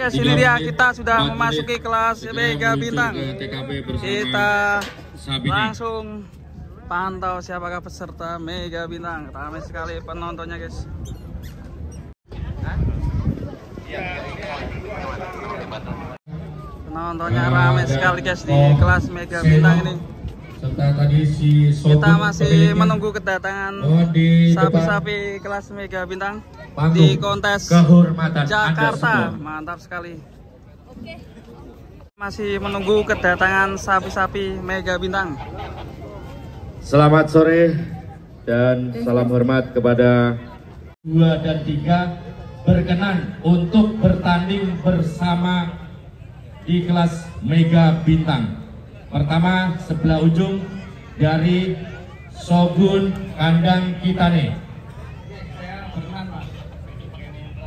Guys, ini dia kita sudah memasuki kelas Mega Bintang. Kita langsung pantau siapakah peserta Mega Bintang. Ramai sekali penontonnya, guys. Penontonnya ramai sekali, guys, di kelas Mega Bintang ini. Kita masih menunggu kedatangan sapi-sapi kelas Mega Bintang di kontes Jakarta. Mantap sekali. Masih menunggu kedatangan sapi-sapi Mega Bintang. Selamat sore dan salam hormat kepada 2 dan 3 berkenan untuk bertanding bersama di kelas Mega Bintang. Pertama sebelah ujung dari Shogun Kandang Kitane.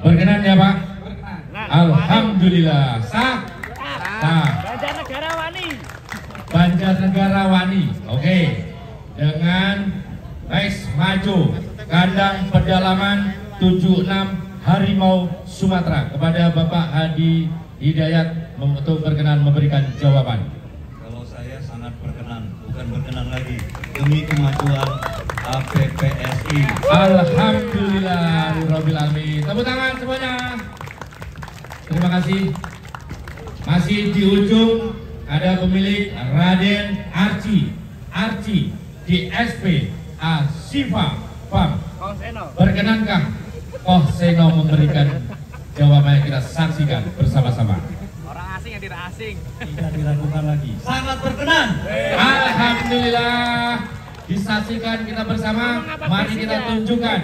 Berkenan ya Pak? Alhamdulillah. Sah? Sah. Banjarnegara Wani. Oke. Dengan next maju kandang pedalaman 76 Harimau Sumatera kepada Bapak Hadi Hidayat untuk berkenan memberikan jawaban. Kalau saya sangat berkenan, bukan berkenan lagi, demi kemajuan APPSI. Alhamdulillah Rabbil Alamin. Tepuk tangan semuanya. Terima kasih. Masih di ujung ada pemilik Raden Arci DSP Asifa Farm. Berkenankah Koh Seno memberikan jawaban yang kita saksikan bersama-sama? Orang asing yang tidak asing. Tidak diragukan lagi. Sangat berkenan. Alhamdulillah. Disaksikan kita bersama. Mari kita tunjukkan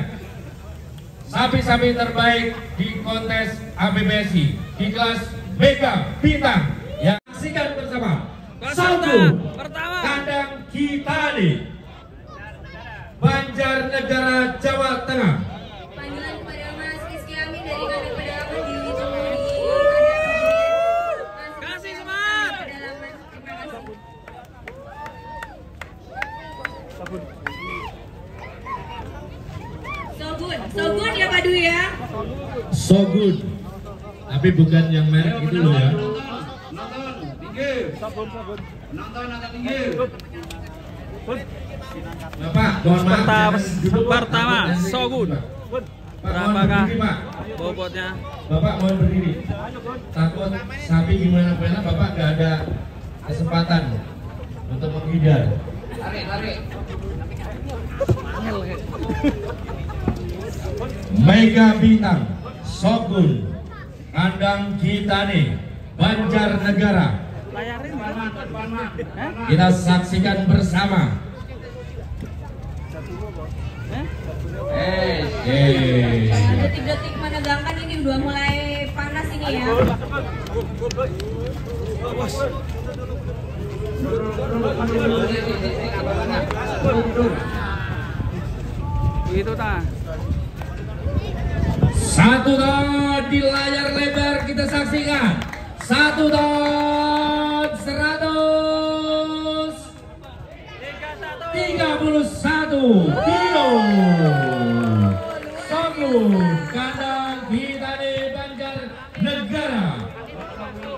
sapi-sapi terbaik di kontes APPSI di kelas Mega Bintang. Ya, saksikan bersama. Satu, kandang Kitane, Banjarnegara, Jawa Tengah. Panggilan kepada Mas Rizky Amin dari kandang pedalaman di Ujung. Kasih semangat. Shogun ya Pak Dwi ya. Shogun, tapi bukan yang merek itu loh ya. Bapak, mohon maaf. Pertama, Shogun. Berapakah bobotnya? Bapak mohon berdiri. Takut sapi gimana Bapak nggak ada kesempatan untuk menghindar. Mega Bintang, Shogun, kandang Kitane, Banjarnegara. Kita saksikan bersama. Detik-detik menegangkan ini udah mulai panas ini ya. Itu tah. Satu ton di layar lebar kita saksikan. 1 ton 131 kilo. Shogun kandang Kitane Banjarnegara.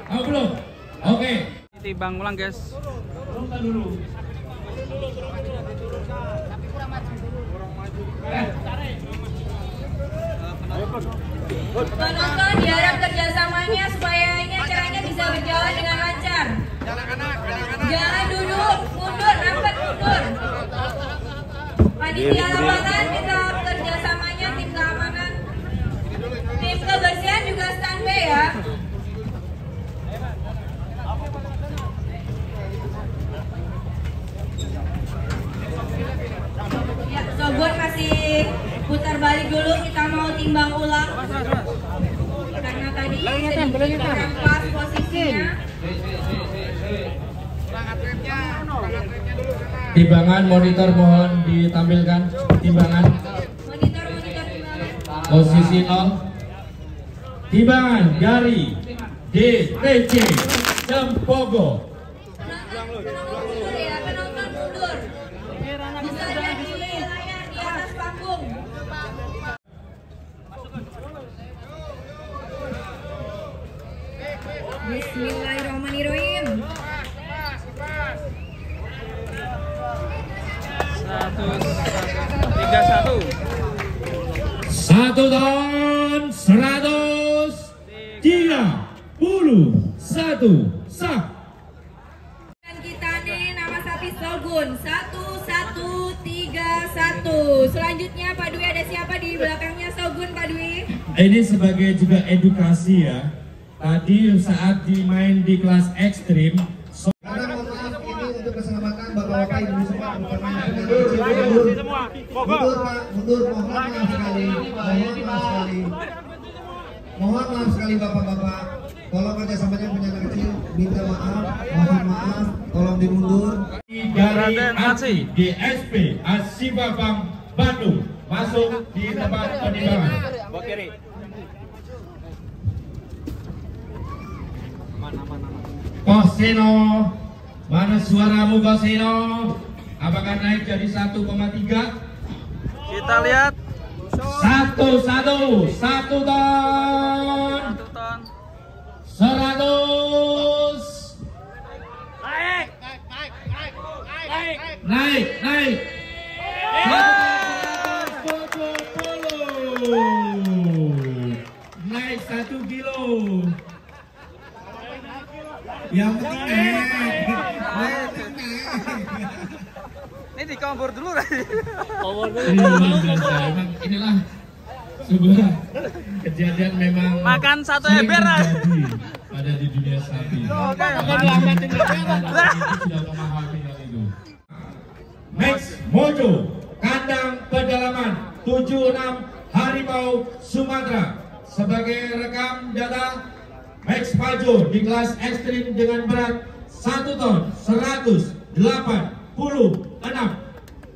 Oh belum? Oke. Timbang ulang, guys. Penonton diharap kerjasamanya supaya ini acaranya bisa berjalan dengan lancar. Jangan duduk, mundur, rapat mundur. Panitia lapangan minta kerjasamanya, tim keamanan, tim kebersihan juga standby ya. Ya, Shogun masih putar balik dulu, kita mau timbang ulang karena tadi sedikit pas posisinya. Timbangan monitor mohon ditampilkan. Timbangan Monitor posisi 0. Timbangan dari DTC Sempogo. Penonton mundur ya, penonton mundur. Bisa lihat di layar di atas panggung. Bismillahirrahmanirrahim. 1 ton 131 sah. Dan kita nih nama sapi Shogun 1131. Selanjutnya Pak Dwi, ada siapa di belakangnya Shogun Pak Dwi? Ini sebagai juga edukasi ya. Tadi saat dimain di kelas ekstrim. Karena mohon maaf ini untuk keselamatan bapak-bapak ibu semua mundur Pak, mundur, mohon maaf sekali, mohon maaf sekali bapak-bapak, tolong kerjasamanya punya anak kecil, minta maaf, mohon maaf, tolong dimundur. Dari ASI DSP Asibabang Bandung masuk di tempat penimbangan. Koseno, mana suaramu Koseno? Apakah naik jadi 1,3? Kita lihat. 1 ton 100 naik naik 1 kilo. Yang penting Ini dikompor dulu kan? Memang inilah sebuah kejadian memang Makan satu sering ember terjadi pada di dunia sapi. Oke. Sudah memahami hal itu. Max Mojo, kandang pedalaman 76 Harimau Sumatera. Sebagai rekam data, Max Mojo di kelas ekstrim dengan berat 1 ton 186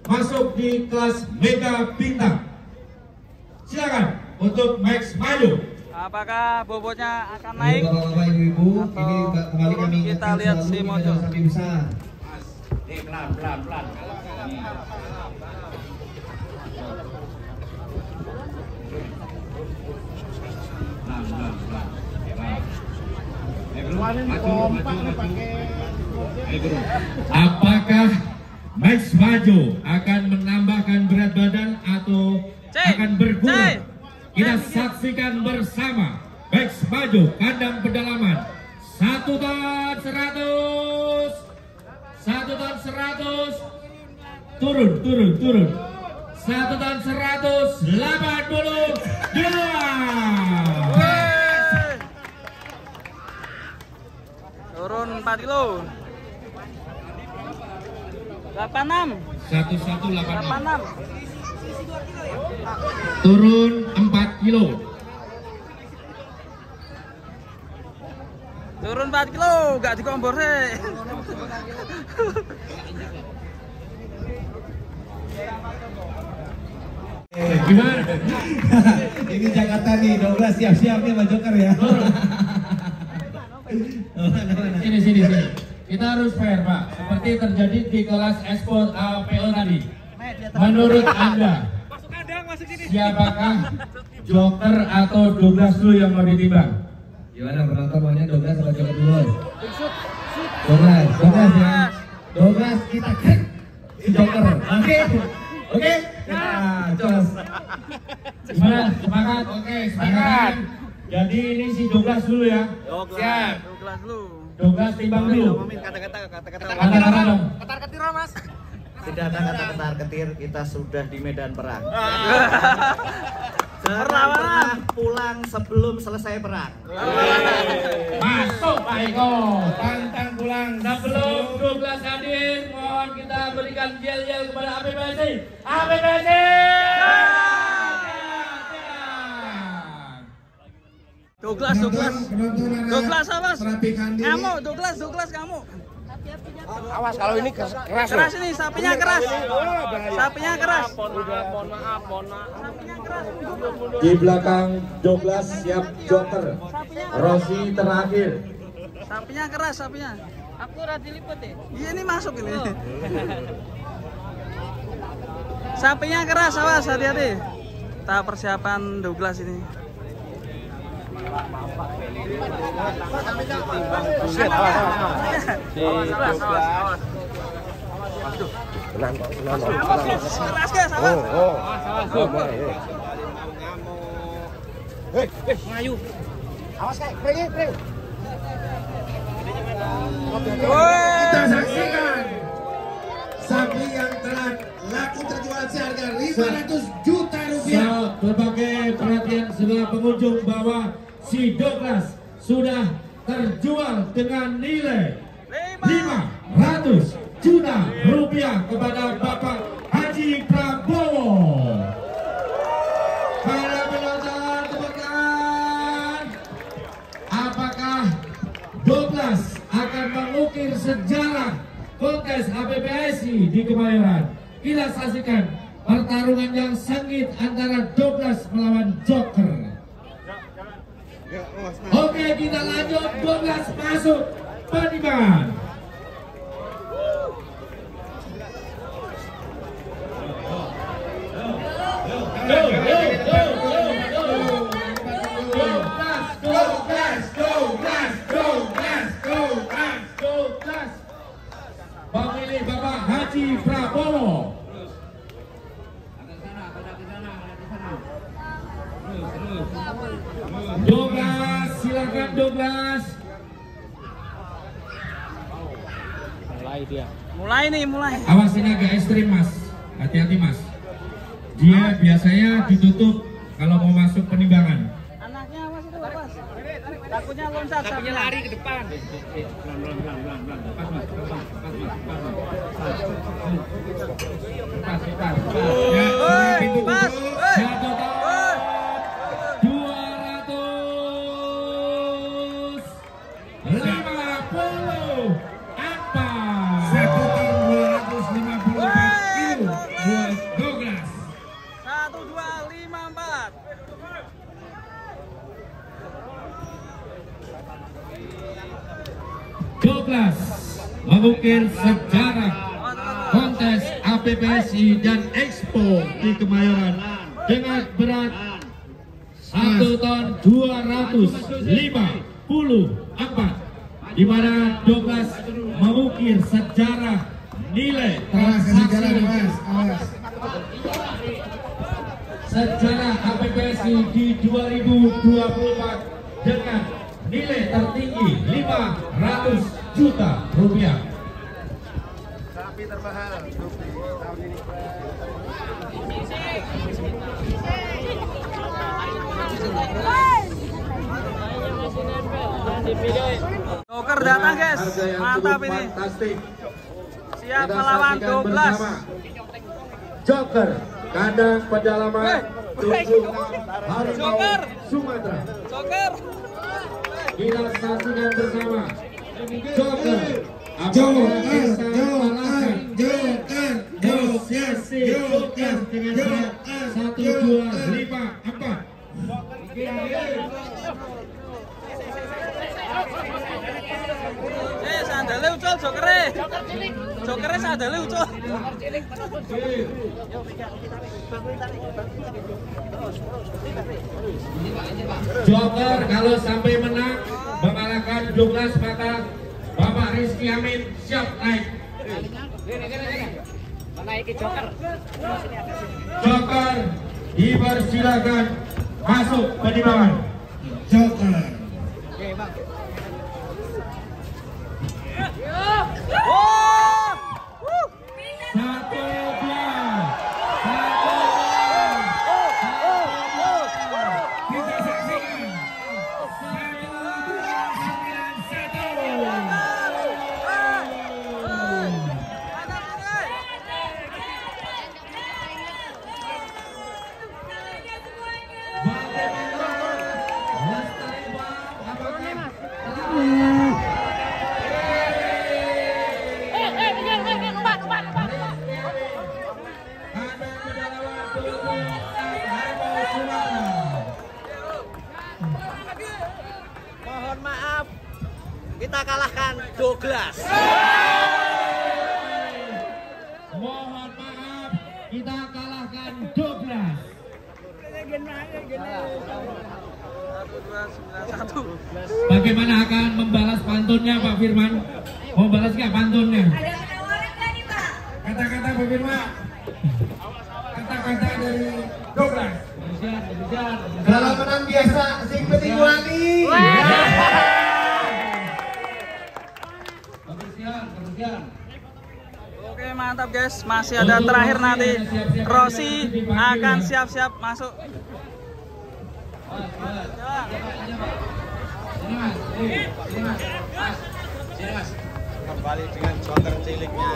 masuk di kelas Mega Bintang. Silakan untuk Max Maju. Apakah bobotnya akan naik? bapak-bapak ibu-ibu, ini kembali kami kita ingatkan lihat selalu si ini Mojo. adalah sapi besar. Pelan. Apakah Max Maju akan menambahkan berat badan atau akan berkurang? Kita saksikan bersama. Max Maju, kandang pedalaman 1 ton 100 turun 1 ton 182. Turun 4 kilo. 86. 1186 86. turun 4 kilo. Turun 4 kilo, gak dikompor sih. Gimana? Ini Jakarta nih, 12 siap-siap nih Pak Joker ya. Sini. Kita harus fair, Pak. Seperti terjadi di kelas ekspor APO tadi. Menurut Anda, siapakah Joker atau Douglas dulu yang mau ditimbang? Gimana penonton maunya Douglas atau Joker dulu? Douglas ya. Douglas kita cek si Joker. Oke. Nah, cos. Gimana? Sepakat? Oke, sepakat. Jadi ini si Douglas dulu ya. Siap. Douglas dulu. Douglas timbang dulu. Kata-kata dong. tidak ada kata ketar-ketir, kita sudah di medan perang. Jangan pernah pulang sebelum selesai perang. Masuk Pak Eko. Pantang pulang sebelum Douglas hadir. Mohon kita berikan yel-yel kepada APPSI. APPSI. Douglas apa? Kamu, Douglas kamu. Awas kalau ini keras. Keras ini, sapinya keras. Sapinya keras. Mohon maaf. Sapinya keras. Di belakang Douglas siap Joker. Rossi terakhir. Sapinya keras, sapinya. Aku rada lipet ya. Iya ini masuk ini. Sapinya keras, awas hati-hati. Kita persiapan Douglas ini. Kita saksikan sapi yang telah laku terjual seharga 500 juta rupiah. Berbagai perhatian semua pengunjung bahwa si Douglas sudah terjual dengan nilai 500 juta rupiah kepada Bapak Haji Prabowo. Para penonton temukan, apakah Douglas akan mengukir sejarah kontes APPSI di Kemayoran? Kita saksikan pertarungan yang sengit antara Douglas melawan Joker. Oke, kita lanjut. Douglas masuk penimbangan. Pemilih Bapak Haji Prabowo. Douglas, silakan Douglas. Mulai nih, mulai. Awas, ini agak ekstrim Mas. Hati-hati Mas. Dia biasanya ditutup kalau mau masuk penimbangan. Anaknya awas itu, awas. Takutnya loncat, takutnya lari ke depan. Ya, pintu Pas. tutup. 1254. Douglas mengukir sejarah kontes APPSI dan Expo di Kemayoran dengan berat 1 ton 254, di mana Douglas mengukir sejarah nilai transaksi sejarah APPSI di 2024 dengan nilai tertinggi 500 juta rupiah. Sapi termahal tahun ini. Joker datang guys, mantap ini. Siap melawan Douglas. Joker, kandang pedalaman 76 Harimau Joker. Sumatera. Joker. Kita saksikan bersama. Joker, apakah bisa mengalahkan negosiasi Douglas dengan berat 1254? Sandalnya ucul Jokernya. Jokernya sandalnya ucul. Joker kalau sampai menang mengalahkan Douglas, maka Bapak Rizky Amin siap naik. Menaiki Joker. Joker dipersilakan masuk penimbangan. Joker. Oke, Bang. Mohon maaf, kita kalahkan Douglas. Mohon maaf, kita kalahkan Douglas. 1291. Bagaimana akan membalas pantunnya Pak Firman? Mau balas nggak pantunnya? Ada penawaran nggak nih Pak? Kata-kata Pak Firman. Kata-kata dari Douglas. Kalau menang biasa, sing penting wani. Oke, mantap guys. Masih ada terakhir nanti. Rossi akan siap-siap masuk. Kembali dengan joker ciliknya.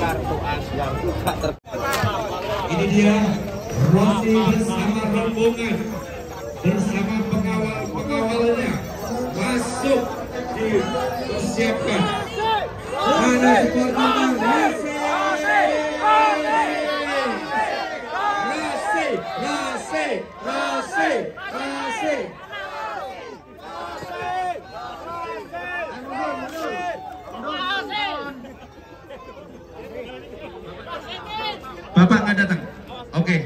Kartu as yang tidak ter. Ini dia Rossi bersama rombongan, bersama pengawal-pengawalnya masuk disiapkan. Mana supporternya? Rossi. Bapak nggak datang? Oke.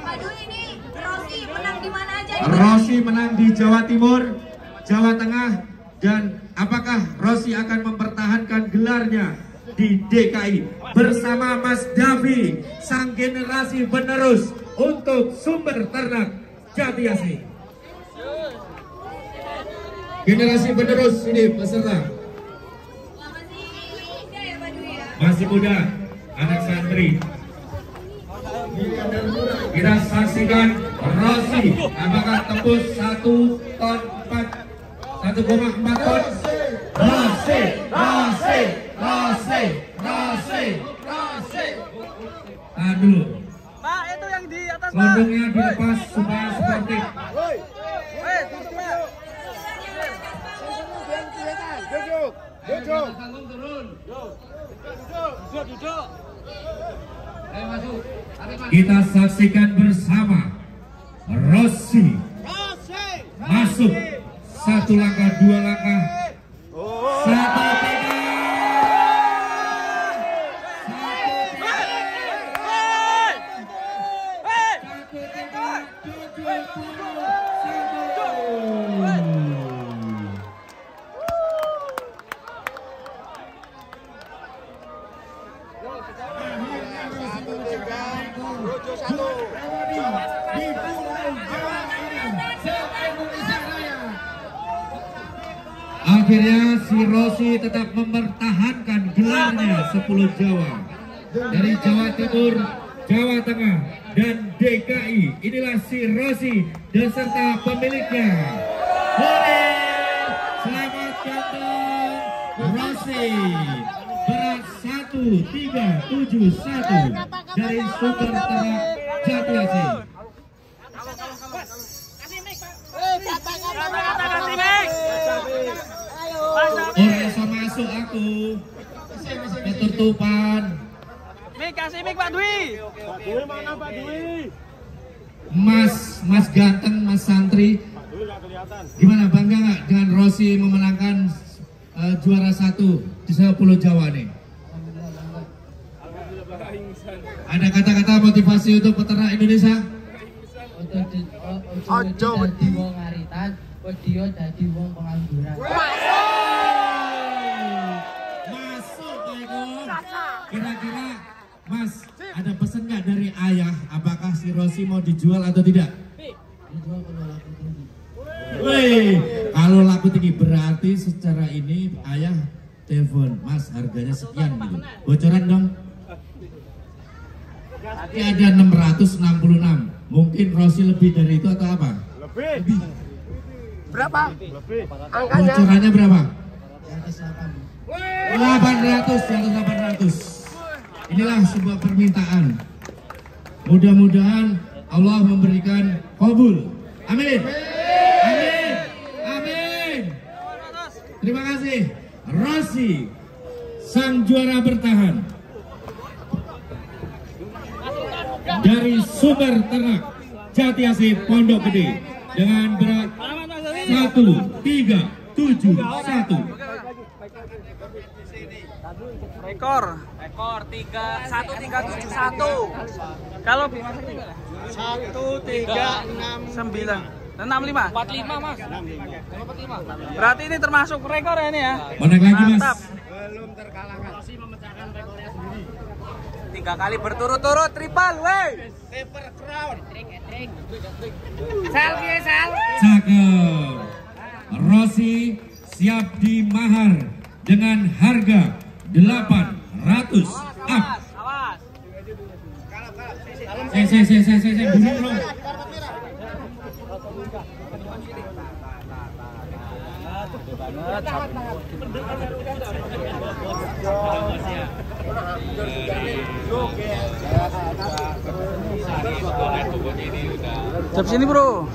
Aduh, ini Rossi menang di mana aja nih? Rossi menang di Jawa Timur, Jawa Tengah, dan apakah Rossi akan mempertahankan gelarnya di DKI bersama Mas Davi, sang generasi penerus untuk Sumber Ternak Jatiasi. Generasi penerus ini peserta. Masih muda, anak santri. Kita saksikan Rossi apakah tembus 1,4 ton. Rossi. Aduh. Pak, itu yang di atas, Pak. Kondongnya dilepas supaya sportif. Tutup, Pak. Duduk. Kita saksikan bersama Rossi masuk 1 langkah, 2 langkah, 1 tiga. Akhirnya si Rossi tetap mempertahankan gelarnya 10 Jawa dari Jawa Timur, Jawa Tengah, dan DKI. Inilah si Rossi beserta pemiliknya. Hore! Selamat datang Rossi, berat 1371 dari Sumber Ternak Jatiasi. Orang bisa masuk aku ketutupan. Mik, kasih mik Pak Dwi. Mana Pak Dwi? Mas ganteng, Mas santri. Gimana, bangga nggak dengan Rossi memenangkan juara 1 di 10 Jawa nih? Ada kata-kata motivasi untuk peternak Indonesia? Ojo wedi wong ngaritan, wedi dadi wong pengangguran. Masuk Eko. Kira-kira Mas, ada pesan nggak dari ayah? Apakah si Rossi mau dijual atau tidak? Dijual kalau laku tinggi. Wih, kalau laku tinggi berarti secara ini ayah telepon, Mas harganya sekian gitu. Bocoran dong. Tadi ada 666. Mungkin Rossi lebih dari itu atau apa? Lebih. Berapa? Lebih. Angkanya? Bocorannya berapa? Di atas 800, di atas 800. Inilah sebuah permintaan. Mudah-mudahan Allah memberikan kabul. Amin. Amin. Amin. Terima kasih. Rossi, sang juara bertahan dari Sumber Ternak Jatiasi Pondok Gede dengan berat 1371. Rekor 1371. kalau Bima Sakti 1369. 65 45 Mas. berarti ini termasuk rekor ya ini ya. Menaik lagi Mas. Mantap. Belum terkalahkan. Masih memecahkan rekornya sendiri. 3 kali berturut-turut triple wey. Paper crown. Sal. Cakep. Rossi siap dimahar dengan harga 800 up. Awas. Saya dulu bro. Siap sini bro.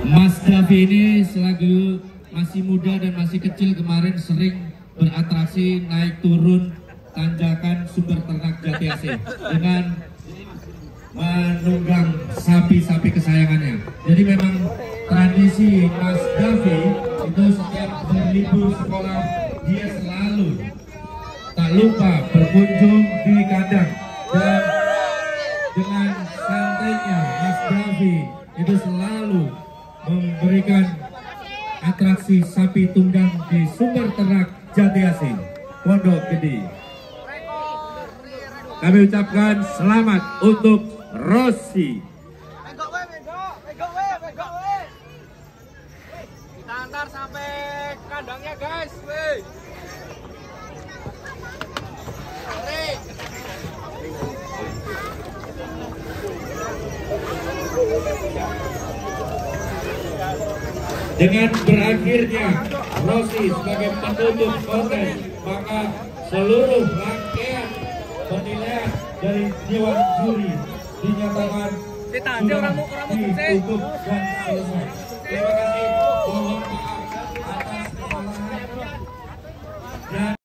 Mas Davi ini selagi masih muda dan masih kecil kemarin sering beratraksi naik turun tanjakan sumber ternak Jati Asih dengan menunggang sapi-sapi kesayangannya. Jadi memang tradisi Mas Davi itu setiap berlibur sekolah dia selalu tak lupa berkunjung di kandang, dan dengan santainya Mas Davi itu selalu memberikan atraksi sapi tunggang di sumber ternak Jati Asih Pondok Gede. Kami ucapkan selamat untuk Rossi. Kita antar sampai kandangnya guys. Weh. Dengan berakhirnya Rossi sebagai penutup konten, maka seluruh rangkaian penilaian dari Dewan Juri dinyatakan sudah ditutup dan selesai. Terima kasih.